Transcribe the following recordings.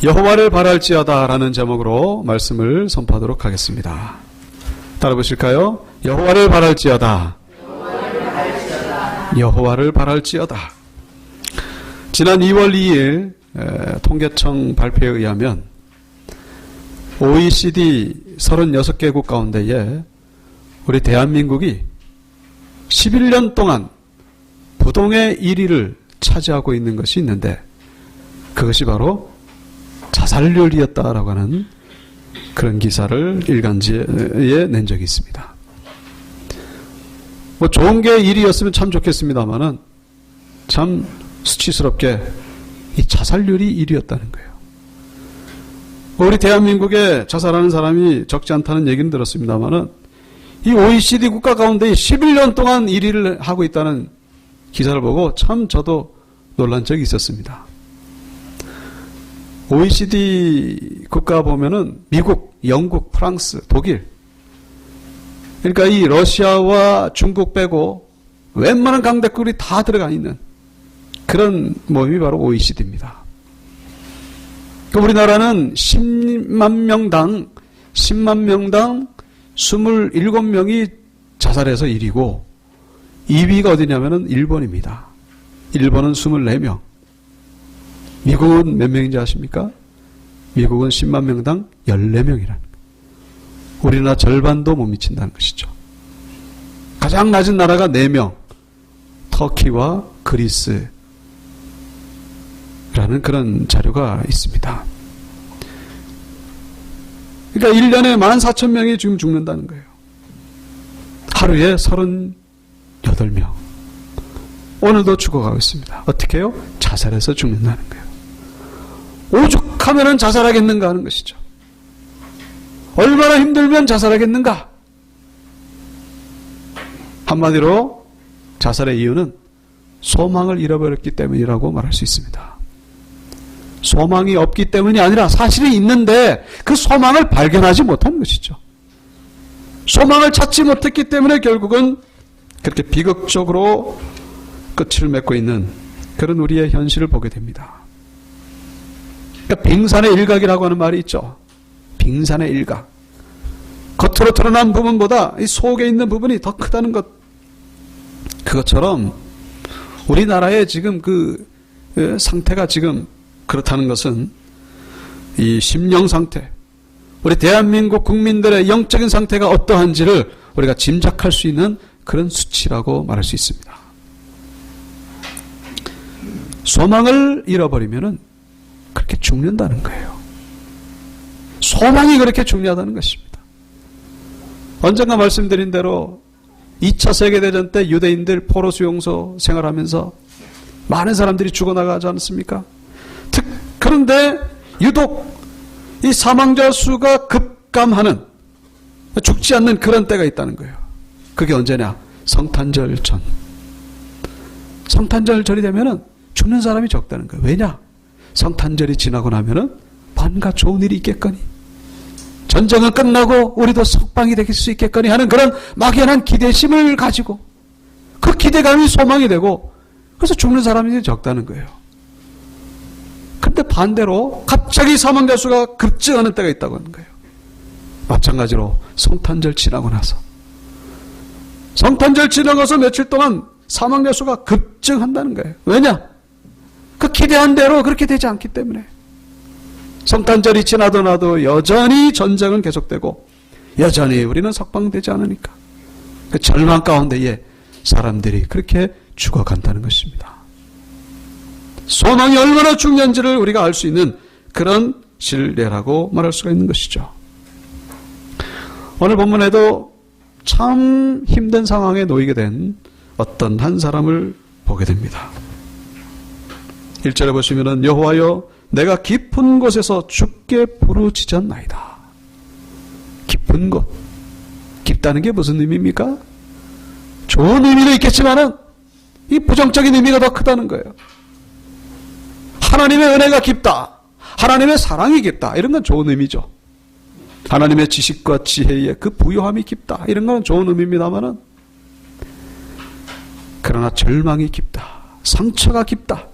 여호와를 바랄지어다 라는 제목으로 말씀을 선포하도록 하겠습니다. 따라 보실까요? 여호와를 바랄지어다. 여호와를 바랄지어다. 지난 2월 2일 통계청 발표에 의하면 OECD 36개국 가운데에 우리 대한민국이 11년 동안 부동의 1위를 차지하고 있는 것이 있는데, 그것이 바로 자살률이었다라고 하는 그런 기사를 일간지에 낸 적이 있습니다. 뭐 좋은 게 1위였으면 참 좋겠습니다만은 참 수치스럽게 이 자살률이 1위였다는 거예요. 우리 대한민국에 자살하는 사람이 적지 않다는 얘기는 들었습니다만은 이 OECD 국가 가운데 11년 동안 1위를 하고 있다는 기사를 보고 참 저도 놀란 적이 있었습니다. OECD 국가 보면은 미국, 영국, 프랑스, 독일, 그러니까 이 러시아와 중국 빼고 웬만한 강대국이 다 들어가 있는 그런 모임이 바로 OECD입니다. 우리나라는 10만 명당 27명이 자살해서 1위고, 2위가 어디냐면은 일본입니다. 일본은 24명. 미국은 몇 명인지 아십니까? 미국은 10만 명당 14명이라는 거예요. 우리나라 절반도 못 미친다는 것이죠. 가장 낮은 나라가 4명. 터키와 그리스라는 그런 자료가 있습니다. 그러니까 1년에 14,000명이 지금 죽는다는 거예요. 하루에 38명. 오늘도 죽어가고 있습니다. 어떻게 해요? 자살해서 죽는다는 거예요. 오죽하면 자살하겠는가 하는 것이죠. 얼마나 힘들면 자살하겠는가? 한마디로 자살의 이유는 소망을 잃어버렸기 때문이라고 말할 수 있습니다. 소망이 없기 때문이 아니라 사실이 있는데 그 소망을 발견하지 못한 것이죠. 소망을 찾지 못했기 때문에 결국은 그렇게 비극적으로 끝을 맺고 있는 그런 우리의 현실을 보게 됩니다. 그러니까 빙산의 일각이라고 하는 말이 있죠. 빙산의 일각. 겉으로 드러난 부분보다 이 속에 있는 부분이 더 크다는 것. 그것처럼 우리나라의 지금 그 상태가 지금 그렇다는 것은 이 심령 상태, 우리 대한민국 국민들의 영적인 상태가 어떠한지를 우리가 짐작할 수 있는 그런 수치라고 말할 수 있습니다. 소망을 잃어버리면은 그렇게 죽는다는 거예요. 소망이 그렇게 중요하다는 것입니다. 언젠가 말씀드린 대로 2차 세계대전 때 유대인들 포로 수용소 생활하면서 많은 사람들이 죽어나가지 않았습니까? 그런데 유독 이 사망자 수가 급감하는, 죽지 않는 그런 때가 있다는 거예요. 그게 언제냐? 성탄절 전. 성탄절 전이 되면은 죽는 사람이 적다는 거예요. 왜냐? 성탄절이 지나고 나면은 뭔가 좋은 일이 있겠거니, 전쟁은 끝나고 우리도 석방이 될 수 있겠거니 하는 그런 막연한 기대심을 가지고 그 기대감이 소망이 되고, 그래서 죽는 사람이 적다는 거예요. 근데 반대로 갑자기 사망자 수가 급증하는 때가 있다고 하는 거예요. 마찬가지로 성탄절 지나고 나서, 성탄절 지나가서 며칠 동안 사망자 수가 급증한다는 거예요. 왜냐? 그 기대한 대로 그렇게 되지 않기 때문에. 성탄절이 지나도 나도 여전히 전쟁은 계속되고 여전히 우리는 석방되지 않으니까 그 절망 가운데에 사람들이 그렇게 죽어간다는 것입니다. 소망이 얼마나 중요한지를 우리가 알 수 있는 그런 신뢰라고 말할 수가 있는 것이죠. 오늘 본문에도 참 힘든 상황에 놓이게 된 어떤 한 사람을 보게 됩니다. 1절에 보시면은 여호와여 내가 깊은 곳에서 주께 부르짖었나이다. 깊은 곳. 깊다는 게 무슨 의미입니까? 좋은 의미도 있겠지만은 이 부정적인 의미가 더 크다는 거예요. 하나님의 은혜가 깊다. 하나님의 사랑이 깊다. 이런 건 좋은 의미죠. 하나님의 지식과 지혜의 그 부요함이 깊다. 이런 건 좋은 의미입니다만은, 그러나 절망이 깊다. 상처가 깊다.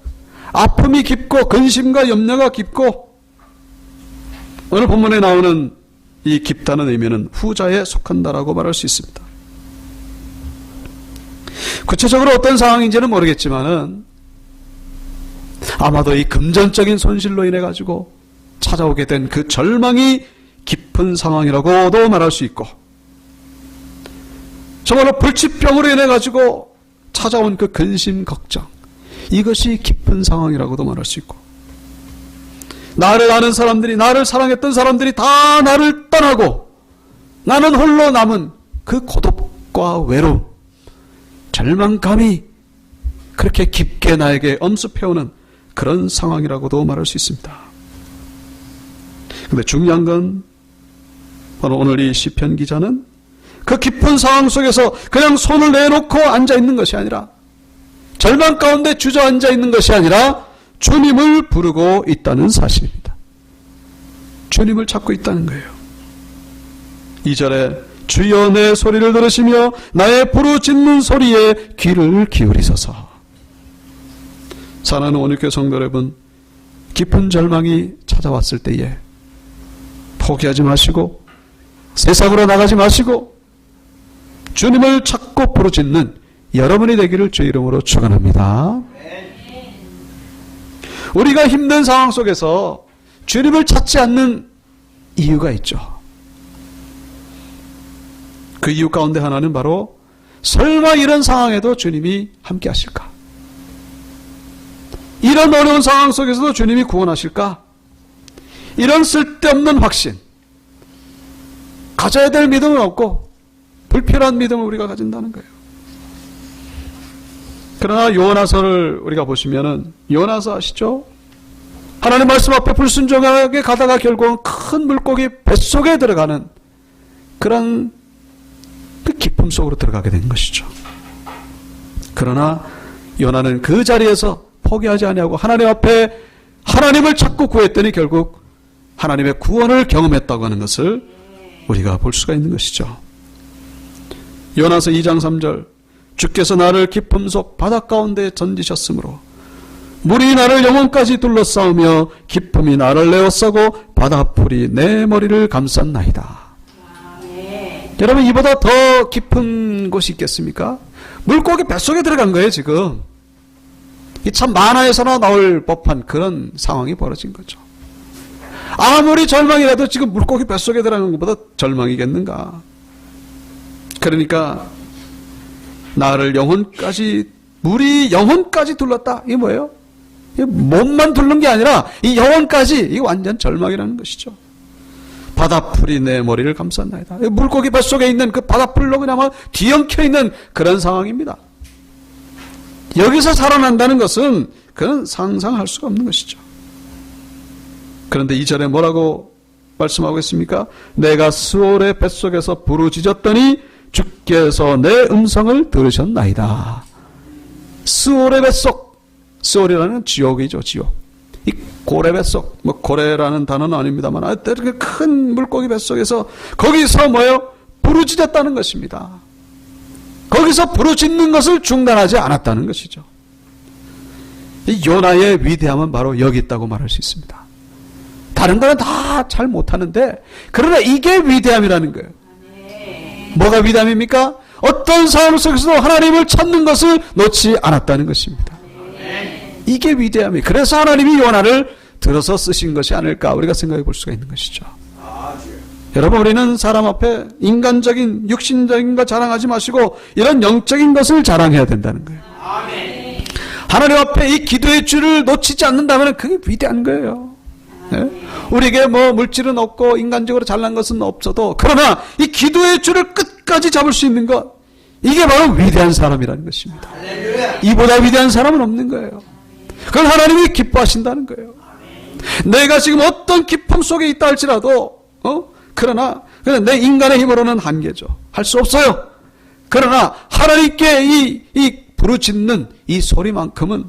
아픔이 깊고 근심과 염려가 깊고 오늘 본문에 나오는 이 깊다는 의미는 후자에 속한다라고 말할 수 있습니다. 구체적으로 어떤 상황인지는 모르겠지만은 아마도 이 금전적인 손실로 인해 가지고 찾아오게 된 그 절망이 깊은 상황이라고도 말할 수 있고, 정말로 불치병으로 인해 가지고 찾아온 그 근심 걱정, 이것이 깊은 상황이라고도 말할 수 있고, 나를 아는 사람들이, 나를 사랑했던 사람들이 다 나를 떠나고 나는 홀로 남은 그 고독과 외로움, 절망감이 그렇게 깊게 나에게 엄습해오는 그런 상황이라고도 말할 수 있습니다. 그런데 중요한 건 바로 오늘 이 시편 기자는 그 깊은 상황 속에서 그냥 손을 내놓고 앉아있는 것이 아니라, 절망 가운데 주저앉아 있는 것이 아니라 주님을 부르고 있다는 사실입니다. 주님을 찾고 있다는 거예요. 2절에 주여 내 소리를 들으시며 나의 부르짖는 소리에 귀를 기울이소서. 사랑하는 온유교회 성도 여러분, 깊은 절망이 찾아왔을 때에 포기하지 마시고 세상으로 나가지 마시고 주님을 찾고 부르짖는 여러분이 되기를 주의 이름으로 축원합니다. 우리가 힘든 상황 속에서 주님을 찾지 않는 이유가 있죠. 그 이유 가운데 하나는 바로 설마 이런 상황에도 주님이 함께 하실까? 이런 어려운 상황 속에서도 주님이 구원하실까? 이런 쓸데없는 확신, 가져야 될 믿음은 없고 불필요한 믿음을 우리가 가진다는 거예요. 그러나 요나서를 우리가 보시면은, 요나서 아시죠? 하나님 말씀 앞에 불순종하게 가다가 결국은 큰 물고기 뱃속에 들어가는 그런 그 깊음 속으로 들어가게 된 것이죠. 그러나 요나는 그 자리에서 포기하지 아니하고 하나님 앞에 하나님을 찾고 구했더니 결국 하나님의 구원을 경험했다고 하는 것을 우리가 볼 수가 있는 것이죠. 요나서 2장 3절, 주께서 나를 깊음 속 바다 가운데 던지셨으므로 물이 나를 영혼까지 둘러싸우며 깊음이 나를 내어싸고 바다풀이 내 머리를 감쌌나이다. 여러분, 이보다 더 깊은 곳이 있겠습니까? 물고기 뱃속에 들어간 거예요. 지금 이 참 만화에서나 나올 법한 그런 상황이 벌어진 거죠. 아무리 절망이라도 지금 물고기 뱃속에 들어가는 것보다 절망이겠는가. 그러니까 나를 영혼까지, 물이 영혼까지 둘렀다. 이게 뭐예요? 몸만 둘른 게 아니라 이 영혼까지, 이게 완전 절망이라는 것이죠. 바다풀이 내 머리를 감쌌나이다. 물고기 뱃속에 있는 그 바다풀로 그냥 막 뒤엉켜 있는 그런 상황입니다. 여기서 살아난다는 것은 그는 상상할 수가 없는 것이죠. 그런데 2절에 뭐라고 말씀하고 있습니까? 내가 스올의 뱃속에서 부르짖었더니 주께서 내 음성을 들으셨나이다. 스올의 뱃속, 스올이라는 지옥이죠. 지옥. 이 고래 뱃속, 뭐 고래라는 단어는 아닙니다만 이렇게 큰 물고기 뱃속에서 거기서 뭐예요? 부르짖었다는 것입니다. 거기서 부르짖는 것을 중단하지 않았다는 것이죠. 이 요나의 위대함은 바로 여기 있다고 말할 수 있습니다. 다른 거는 다 잘 못하는데, 그러나 이게 위대함이라는 거예요. 뭐가 위대함입니까? 어떤 상황 속에서도 하나님을 찾는 것을 놓지 않았다는 것입니다. 이게 위대함이에요. 그래서 하나님이 요나를 들어서 쓰신 것이 아닐까 우리가 생각해 볼 수가 있는 것이죠. 여러분, 우리는 사람 앞에 인간적인 육신적인 것 자랑하지 마시고 이런 영적인 것을 자랑해야 된다는 거예요. 하나님 앞에 이 기도의 줄을 놓치지 않는다면 그게 위대한 거예요. 네? 우리에게 뭐 물질은 없고 인간적으로 잘난 것은 없어도, 그러나 이 기도의 줄을 끝까지 잡을 수 있는 것, 이게 바로 위대한 사람이라는 것입니다. 이보다 위대한 사람은 없는 거예요. 그걸 하나님이 기뻐하신다는 거예요. 내가 지금 어떤 기쁨 속에 있다 할지라도 그러나 내 인간의 힘으로는 한계죠. 할 수 없어요. 그러나 하나님께 이 부르짖는 이 소리만큼은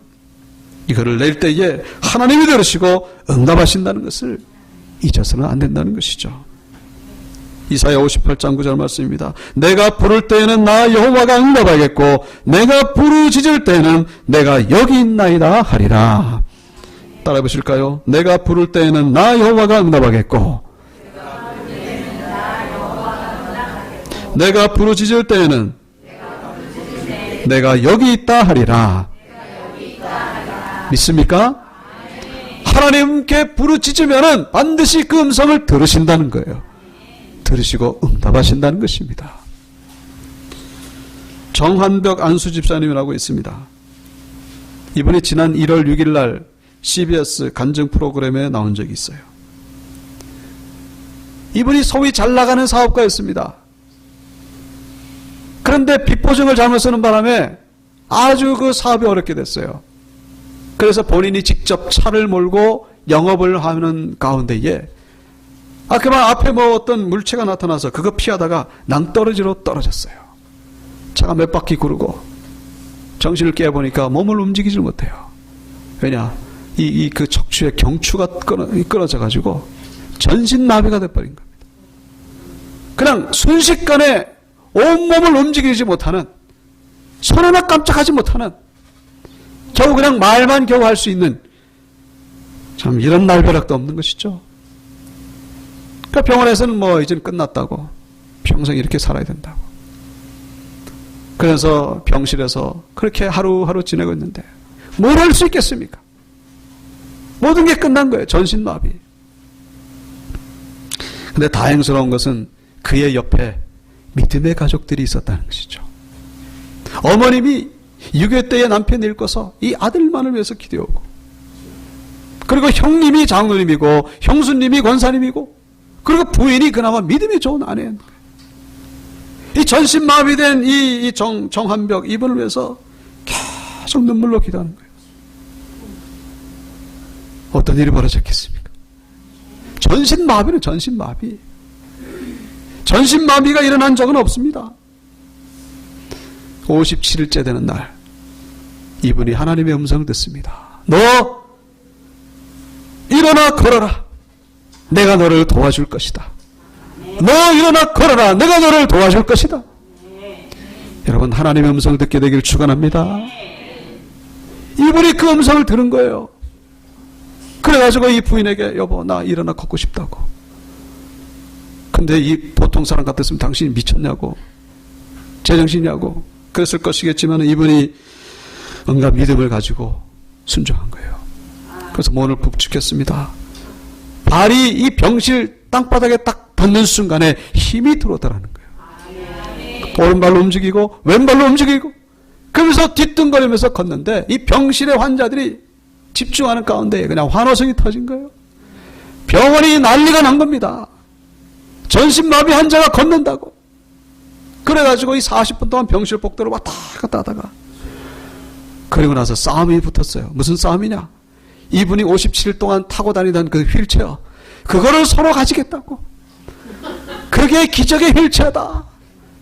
이거를 낼 때에 하나님이 들으시고 응답하신다는 것을 잊어서는 안 된다는 것이죠. 이사야 58장 9절 말씀입니다. 내가 부를 때에는 나 여호와가 응답하겠고 내가 부르짖을 때에는 내가 여기 있나이다 하리라. 따라해 보실까요? 내가 부를 때에는 나 여호와가 응답하겠고 내가 부르짖을 때에는 내가 여기 있다 하리라. 믿습니까? 하나님께 부르짖으면 반드시 그 음성을 들으신다는 거예요. 들으시고 응답하신다는 것입니다. 정환벽 안수 집사님이라고 있습니다. 이분이 지난 1월 6일 날 CBS 간증 프로그램에 나온 적이 있어요. 이분이 소위 잘 나가는 사업가였습니다. 그런데 비포증을 잘못 쓰는 바람에 아주 그 사업이 어렵게 됐어요. 그래서 본인이 직접 차를 몰고 영업을 하는 가운데에 그만 앞에 뭐 어떤 물체가 나타나서 그거 피하다가 낭떠러지로 떨어졌어요. 차가 몇 바퀴 구르고 정신을 깨보니까 몸을 움직이질 못해요. 왜냐? 그 척추의 경추가 끊어져 가지고 전신마비가 돼버린 겁니다. 그냥 순식간에 온몸을 움직이지 못하는, 손 하나 깜짝하지 못하는, 겨우 그냥 말만 겨우 할 수 있는, 참 이런 날벼락도 없는 것이죠. 그러니까 병원에서는 뭐 이제는 끝났다고, 평생 이렇게 살아야 된다고. 그래서 병실에서 그렇게 하루하루 지내고 있는데 뭘 할 수 있겠습니까? 모든 게 끝난 거예요. 전신마비. 근데 다행스러운 것은 그의 옆에 믿음의 가족들이 있었다는 것이죠. 어머님이 6.25 때에 남편이 읽어서 이 아들만을 위해서 기도하고, 그리고 형님이 장로님이고 형수님이 권사님이고, 그리고 부인이 그나마 믿음이 좋은 아내인 거예요. 이 전신마비된 이 정환벽 이분을 위해서 계속 눈물로 기도하는 거예요. 어떤 일이 벌어졌겠습니까? 전신마비는 전신마비. 전신마비가 일어난 적은 없습니다. 57일째 되는 날 이분이 하나님의 음성을 듣습니다. 너 일어나 걸어라. 내가 너를 도와줄 것이다. 너 일어나 걸어라. 내가 너를 도와줄 것이다. 여러분, 하나님의 음성을 듣게 되기를 축원합니다. 이분이 그 음성을 들은 거예요. 그래가지고 이 부인에게 여보 나 일어나 걷고 싶다고. 근데 이 보통 사람 같았으면 당신이 미쳤냐고, 제정신이냐고 그랬을 것이겠지만 이분이 뭔가 믿음을 가지고 순종한 거예요. 그래서 문을 북축했습니다. 발이 이 병실 땅바닥에 딱 닿는 순간에 힘이 들어오더라는 거예요. 오른발로 움직이고 왼발로 움직이고, 그러면서 뒤뚱거리면서 걷는데 이 병실의 환자들이 집중하는 가운데 그냥 환호성이 터진 거예요. 병원이 난리가 난 겁니다. 전신마비 환자가 걷는다고. 그래가지고 이 40분 동안 병실 복도를 왔다 갔다 하다가, 그리고 나서 싸움이 붙었어요. 무슨 싸움이냐? 이분이 57일 동안 타고 다니던 그 휠체어, 그거를 서로 가지겠다고. 그게 기적의 휠체어다.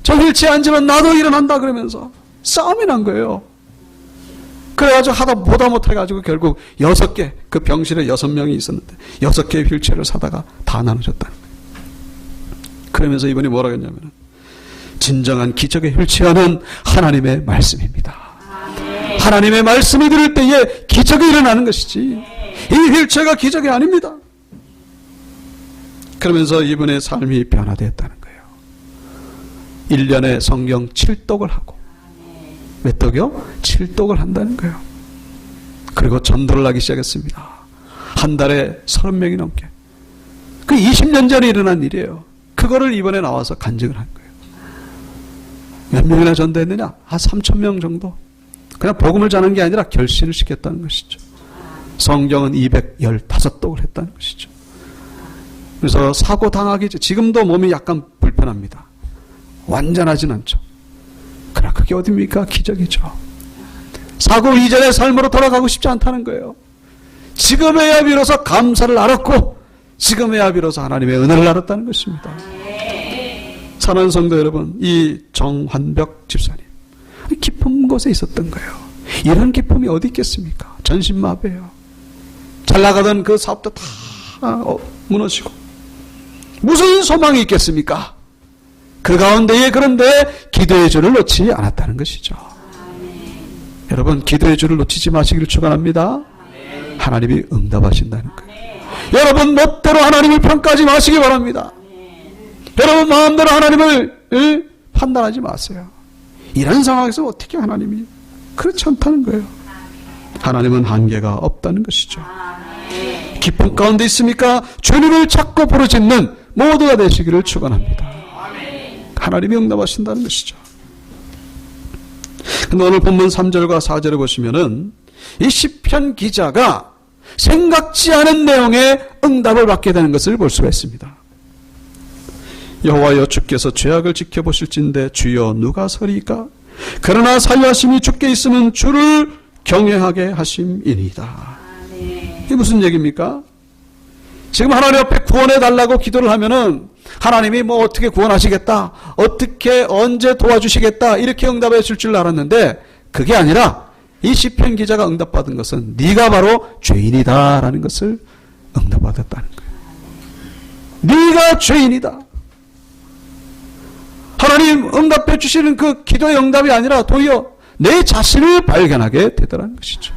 저 휠체어에 앉으면 나도 일어난다 그러면서 싸움이 난 거예요. 그래가지고 하다 보다 못해가지고 결국 6개, 그 병실에 6명이 있었는데 6개의 휠체어를 사다가 다 나눠줬다는 거예요. 그러면서 이분이 뭐라고 했냐면, 진정한 기적의 휠체어는 하나님의 말씀입니다. 하나님의 말씀을 들을 때에 기적이 일어나는 것이지 이 휠체어가 기적이 아닙니다. 그러면서 이분의 삶이 변화되었다는 거예요. 1년에 성경 7독을 하고, 몇 독이요? 7독을 한다는 거예요. 그리고 전도를 하기 시작했습니다. 한 달에 30명이 넘게. 그 20년 전에 일어난 일이에요. 그거를 이번에 나와서 간증을 한 거예요. 몇 명이나 전도했느냐? 한 3,000명 정도. 그냥 복음을 전한 게 아니라 결신을 시켰다는 것이죠. 성경은 215독을 했다는 것이죠. 그래서 사고 당하기, 지금도 몸이 약간 불편합니다. 완전하진 않죠. 그러나 그게 어딥니까? 기적이죠. 사고 이전의 삶으로 돌아가고 싶지 않다는 거예요. 지금에야 비로소 감사를 알았고, 지금에야 비로소 하나님의 은혜를 알았다는 것입니다. 사랑하는 성도 여러분, 이 정환벽 집사님 깊은 곳에 있었던 거예요. 이런 기쁨이 어디 있겠습니까? 전신마비예요. 잘 나가던 그 사업도 다 무너지고 무슨 소망이 있겠습니까? 그 가운데에 그런데 기도의 줄을 놓지 않았다는 것이죠. 여러분, 기도의 줄을 놓치지 마시기를 축원합니다. 하나님이 응답하신다는 거예요. 여러분, 멋대로 하나님을 평가하지 마시기 바랍니다. 여러분, 마음대로 하나님을 판단하지 마세요. 이런 상황에서 어떻게 하나님이 그렇지 않다는 거예요. 하나님은 한계가 없다는 것이죠. 기쁨 가운데 있습니까? 주님을 찾고 부르짖는 모두가 되시기를 축원합니다. 하나님이 응답하신다는 것이죠. 근데 오늘 본문 3절과 4절을 보시면은 이 시편 기자가 생각지 않은 내용의 응답을 받게 되는 것을 볼 수가 있습니다. 여호와여 주께서 죄악을 지켜보실진대 주여 누가 서리이까? 그러나 사유하심이 주께 있으면 주를 경외하게 하심이니이다. 이게 무슨 얘기입니까? 지금 하나님 앞에 구원해 달라고 기도를 하면은 하나님이 뭐 어떻게 구원하시겠다, 어떻게 언제 도와주시겠다 이렇게 응답해 줄 줄 알았는데 그게 아니라 이 시편 기자가 응답받은 것은 네가 바로 죄인이다라는 것을 응답받았다는 거예요. 네가 죄인이다. 하나님 응답해 주시는 그 기도의 응답이 아니라 도리어 내 자신을 발견하게 되더라는 것이죠.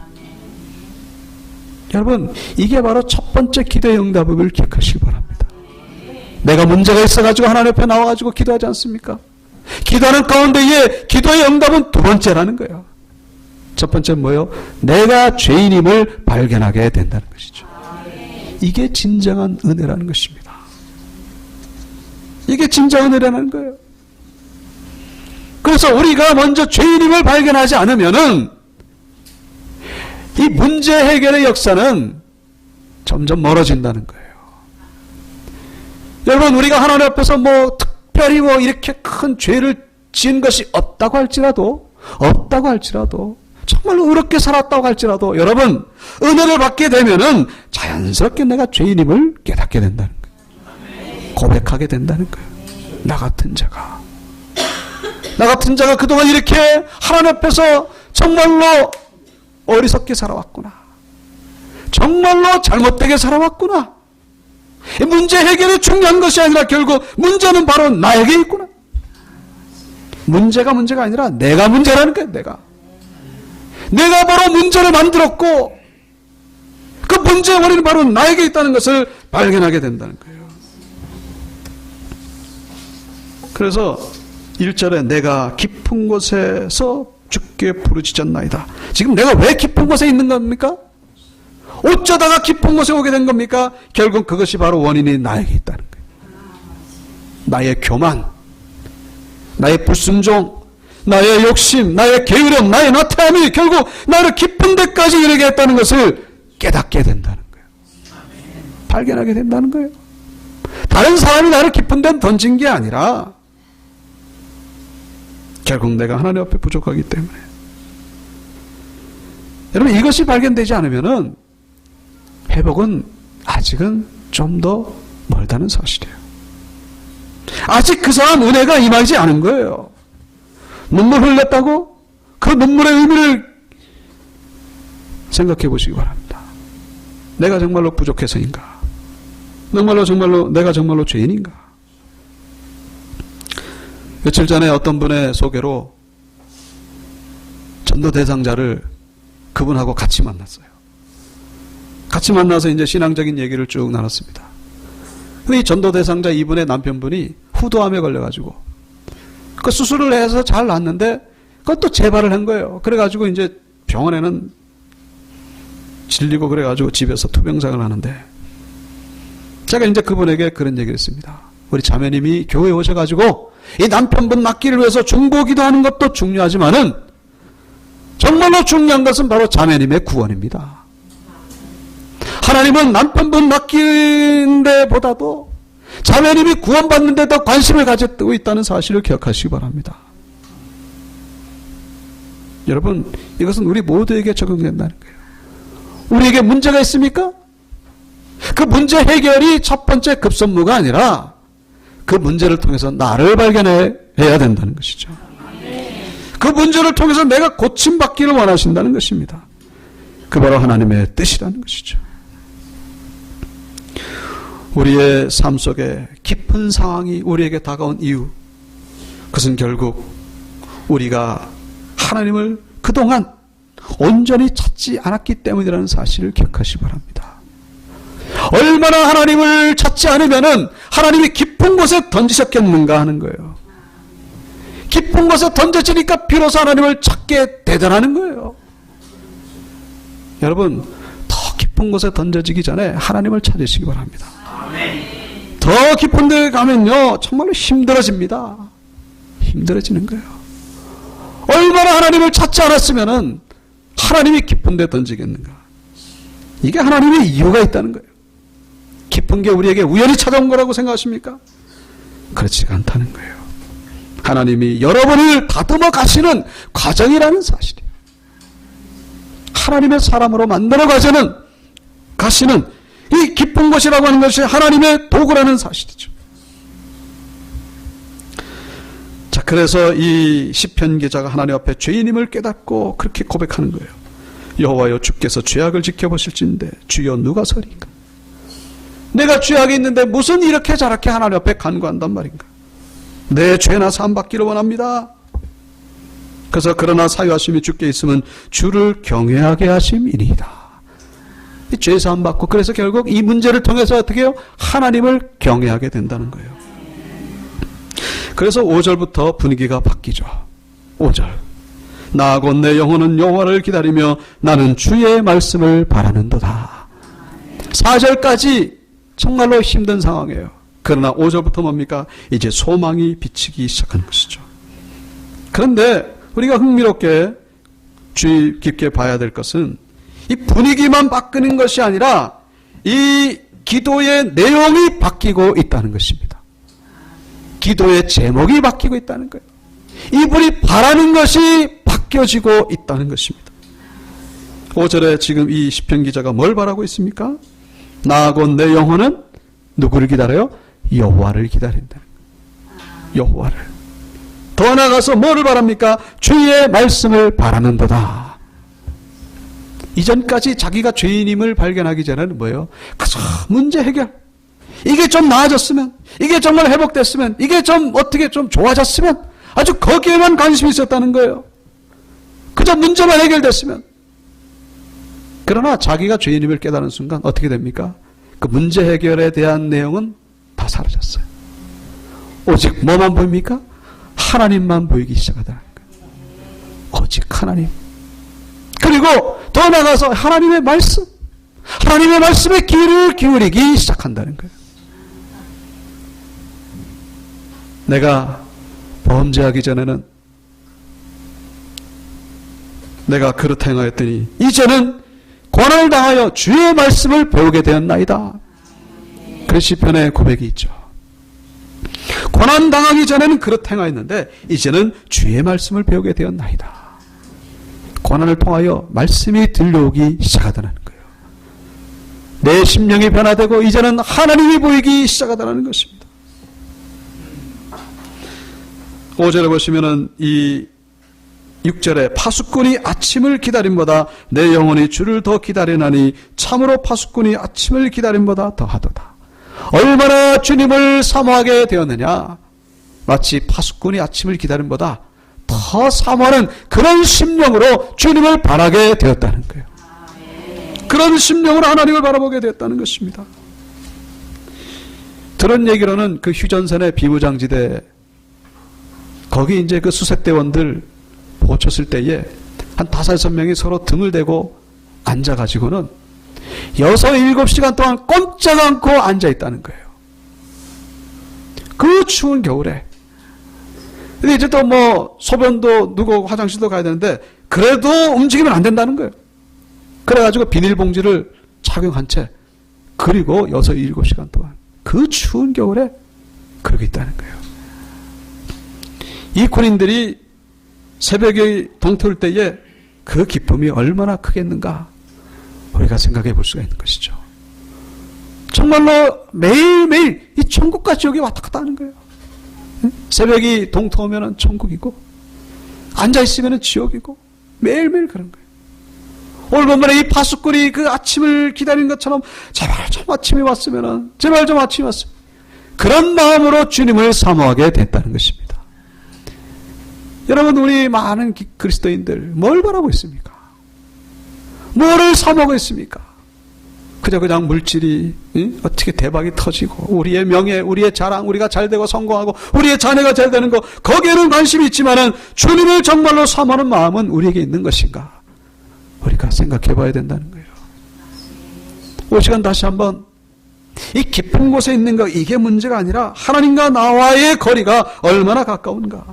여러분, 이게 바로 첫 번째 기도의 응답을 기억하시기 바랍니다. 내가 문제가 있어가지고 하나님 앞에 나와가지고 기도하지 않습니까? 기도하는 가운데에 기도의 응답은 두 번째라는 거예요. 첫 번째는 뭐예요? 내가 죄인임을 발견하게 된다는 것이죠. 이게 진정한 은혜라는 것입니다. 이게 진정한 은혜라는 거예요. 그래서 우리가 먼저 죄인임을 발견하지 않으면은 이 문제 해결의 역사는 점점 멀어진다는 거예요. 여러분, 우리가 하나님 앞에서 뭐 특별히 뭐 이렇게 큰 죄를 지은 것이 없다고 할지라도 정말로 의롭게 살았다고 할지라도 여러분, 은혜를 받게 되면은 자연스럽게 내가 죄인임을 깨닫게 된다는 거예요. 고백하게 된다는 거예요. 나 같은 자가 그동안 이렇게 하나님 앞에서 정말로 어리석게 살아왔구나. 정말로 잘못되게 살아왔구나. 이 문제 해결이 중요한 것이 아니라 결국 문제는 바로 나에게 있구나. 문제가 아니라 내가 문제라는 거예요. 내가 바로 문제를 만들었고 그 문제의 원인은 바로 나에게 있다는 것을 발견하게 된다는 거예요. 그래서 1절에 내가 깊은 곳에서 주께 부르짖었나이다. 지금 내가 왜 깊은 곳에 있는 겁니까? 어쩌다가 깊은 곳에 오게 된 겁니까? 결국 그것이 바로 원인이 나에게 있다는 거예요. 나의 교만, 나의 불순종, 나의 욕심, 나의 게으름, 나의 나태함이 결국 나를 깊은 데까지 이르게 했다는 것을 깨닫게 된다는 거예요. 발견하게 된다는 거예요. 다른 사람이 나를 깊은 데 던진 게 아니라 결국 내가 하나님 앞에 부족하기 때문에. 여러분, 이것이 발견되지 않으면은 회복은 아직은 좀 더 멀다는 사실이에요. 아직 그 사람 은혜가 임하지 않은 거예요. 눈물 흘렸다고? 그 눈물의 의미를 생각해 보시기 바랍니다. 내가 정말로 부족해서인가? 내가 정말로 죄인인가? 며칠 전에 어떤 분의 소개로 전도 대상자를 그분하고 같이 만났어요. 같이 만나서 이제 신앙적인 얘기를 쭉 나눴습니다. 근데 이 전도 대상자 이분의 남편분이 후두암에 걸려가지고 그 수술을 해서 잘 낫는데 그것도 재발을 한 거예요. 그래가지고 이제 병원에는 질리고 그래가지고 집에서 투병생을 하는데 제가 이제 그분에게 그런 얘기를 했습니다. 우리 자매님이 교회에 오셔가지고 이 남편분 낫기를 위해서 중보기도 하는 것도 중요하지만은 정말로 중요한 것은 바로 자매님의 구원입니다. 하나님은 남편분 낫기는 데보다도 자매님이 구원받는 데 더 관심을 가지고 있다는 사실을 기억하시기 바랍니다. 여러분, 이것은 우리 모두에게 적용된다는 거예요. 우리에게 문제가 있습니까? 그 문제 해결이 첫 번째 급선무가 아니라 그 문제를 통해서 나를 발견해야 된다는 것이죠. 그 문제를 통해서 내가 고침받기를 원하신다는 것입니다. 그 바로 하나님의 뜻이라는 것이죠. 우리의 삶 속에 깊은 상황이 우리에게 다가온 이유, 그것은 결국 우리가 하나님을 그동안 온전히 찾지 않았기 때문이라는 사실을 기억하시기 바랍니다. 얼마나 하나님을 찾지 않으면은 하나님이 깊은 곳에 던지셨겠는가 하는 거예요. 깊은 곳에 던져지니까 비로소 하나님을 찾게 되더라는 거예요. 여러분, 더 깊은 곳에 던져지기 전에 하나님을 찾으시기 바랍니다. 더 깊은 데 가면요 정말로 힘들어집니다. 힘들어지는 거예요. 얼마나 하나님을 찾지 않았으면은 하나님이 깊은 데 던지겠는가. 이게 하나님의 이유가 있다는 거예요. 깊은 게 우리에게 우연히 찾아온 거라고 생각하십니까? 그렇지 않다는 거예요. 하나님이 여러분을 다듬어 가시는 과정이라는 사실이에요. 하나님의 사람으로 만들어 가시는 이 깊은 곳이라고 하는 것이 하나님의 도구라는 사실이죠. 자, 그래서 이 시편 기자가 하나님 앞에 죄인임을 깨닫고 그렇게 고백하는 거예요. 여호와여, 주께서 죄악을 지켜보실진데 주여 누가 서리까? 내가 죄악이 있는데 무슨 이렇게 저렇게 하나님 앞에 간구한단 말인가? 내 죄나 사함받기를 원합니다. 그래서 그러나 사유하심이 주께 있으면 주를 경외하게 하심이니이다. 죄 사함받고 그래서 결국 이 문제를 통해서 어떻게 해요? 하나님을 경외하게 된다는 거예요. 그래서 5절부터 분위기가 바뀌죠. 5절. 나 곧 내 영혼은 여호와를 기다리며 나는 주의 말씀을 바라는도다. 4절까지 정말로 힘든 상황이에요. 그러나 5절부터 뭡니까? 이제 소망이 비치기 시작하는 것이죠. 그런데 우리가 흥미롭게 주의 깊게 봐야 될 것은 이 분위기만 바뀌는 것이 아니라 이 기도의 내용이 바뀌고 있다는 것입니다. 기도의 제목이 바뀌고 있다는 거예요. 이분이 바라는 것이 바뀌어지고 있다는 것입니다. 5절에 지금 이 시편 기자가 뭘 바라고 있습니까? 나 곧 내 영혼은 누구를 기다려요? 여호와를 기다린다. 여호와를. 더 나아가서 뭐를 바랍니까? 주의 말씀을 바라는도다. 이전까지 자기가 죄인임을 발견하기 전에는 뭐예요? 그저 문제 해결. 이게 좀 나아졌으면, 이게 정말 회복됐으면, 이게 좀 어떻게 좀 좋아졌으면 아주 거기에만 관심이 있었다는 거예요. 그저 문제만 해결됐으면. 그러나 자기가 죄인임을 깨달은 순간 어떻게 됩니까? 그 문제 해결에 대한 내용은 다 사라졌어요. 오직 뭐만 보입니까? 하나님만 보이기 시작하더라는 거예요. 오직 하나님. 그리고 더 나아가서 하나님의 말씀, 하나님의 말씀에 귀를 기울이기 시작한다는 거예요. 내가 범죄하기 전에는 내가 그렇다 행하였더니 이제는 고난을 당하여 주의 말씀을 배우게 되었나이다. 그 시편의 고백이 있죠. 고난 당하기 전에는 그렇다 행하였는데 이제는 주의 말씀을 배우게 되었나이다. 고난을 통하여 말씀이 들려오기 시작하다는 거예요. 내 심령이 변화되고 이제는 하나님이 보이기 시작하다는 것입니다. 5절에 보시면은 이 6절에 파수꾼이 아침을 기다림보다 내 영혼이 주를 더 기다리나니 참으로 파수꾼이 아침을 기다림보다 더하도다. 얼마나 주님을 사모하게 되었느냐. 마치 파수꾼이 아침을 기다림보다 더 사모하는 그런 심령으로 주님을 바라게 되었다는 거예요. 그런 심령으로 하나님을 바라보게 되었다는 것입니다. 들은 얘기로는 그 휴전선의 비무장지대 거기 이제 그 수색대원들 보쳤을 때에 한 5-6명이 서로 등을 대고 앉아가지고는 6-7시간 동안 꼼짝 않고 앉아있다는 거예요. 그 추운 겨울에. 근데 이제 또 뭐 소변도 누고 화장실도 가야 되는데 그래도 움직이면 안 된다는 거예요. 그래가지고 비닐봉지를 착용한 채 그리고 6-7시간 동안 그 추운 겨울에 그러고 있다는 거예요. 이 군인들이 새벽에 동틀 때에 그 기쁨이 얼마나 크겠는가 우리가 생각해 볼 수가 있는 것이죠. 정말로 매일매일 이 천국과 지옥이 왔다 갔다 하는 거예요. 새벽이 동트오면 천국이고 앉아있으면 지옥이고 매일매일 그런 거예요. 오늘 보면 이 파수꾼이 그 아침을 기다리는 것처럼 제발 좀 아침이 왔으면 제발 좀 아침이 왔으면 그런 마음으로 주님을 사모하게 됐다는 것입니다. 여러분 우리 많은 그리스도인들 뭘 바라고 있습니까? 뭐를 사모하고 있습니까? 그냥 물질이 어떻게 대박이 터지고 우리의 명예, 우리의 자랑, 우리가 잘되고 성공하고 우리의 자녀가 잘되는 거 거기에는 관심이 있지만은 주님을 정말로 사모하는 마음은 우리에게 있는 것인가? 우리가 생각해 봐야 된다는 거예요. 이 시간 다시 한번 이 깊은 곳에 있는 거 이게 문제가 아니라 하나님과 나와의 거리가 얼마나 가까운가.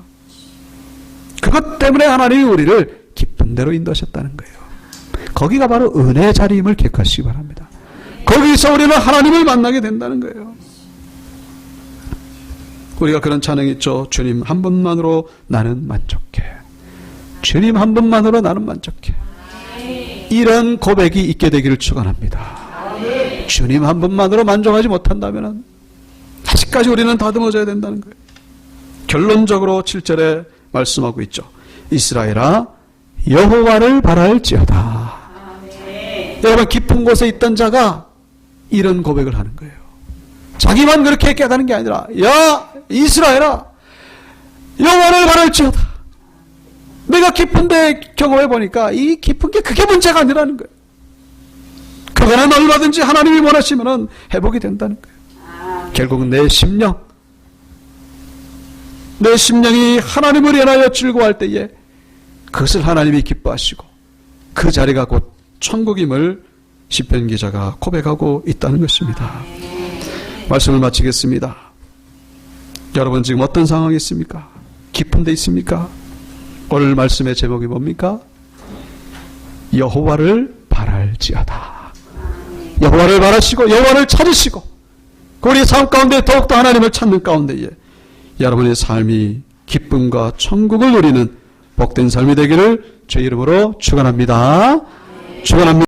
그것 때문에 하나님이 우리를 깊은 데로 인도하셨다는 거예요. 거기가 바로 은혜의 자리임을 기억하시기 바랍니다. 거기서 우리는 하나님을 만나게 된다는 거예요. 우리가 그런 찬양이 있죠. 주님 한 분만으로 나는 만족해. 주님 한 분만으로 나는 만족해. 이런 고백이 있게 되기를 축원합니다. 주님 한 분만으로 만족하지 못한다면 아직까지 우리는 다듬어져야 된다는 거예요. 결론적으로 7절에 말씀하고 있죠. 이스라엘아 여호와를 바랄지어다. 여러분 깊은 곳에 있던 자가 이런 고백을 하는 거예요. 자기만 그렇게 깨닫는 게 아니라 야 이스라엘아 여호와를 바랄지어다. 내가 깊은 데 경험해 보니까 이 깊은 게 그게 문제가 아니라는 거예요. 그거는 얼마든지 하나님이 원하시면 회복이 된다는 거예요. 결국 내 심령이 하나님을 인하여 즐거워할 때에 그것을 하나님이 기뻐하시고 그 자리가 곧 천국임을 시편 기자가 고백하고 있다는 것입니다. 말씀을 마치겠습니다. 여러분 지금 어떤 상황이 있습니까? 깊은 데 있습니까? 오늘 말씀의 제목이 뭡니까? 여호와를 바랄지어다. 여호와를 바라시고 여호와를 찾으시고 우리의 삶 가운데 더욱더 하나님을 찾는 가운데에 여러분의 삶이 기쁨과 천국을 누리는 복된 삶이 되기를 주의 이름으로 축원합니다. 축원합니다.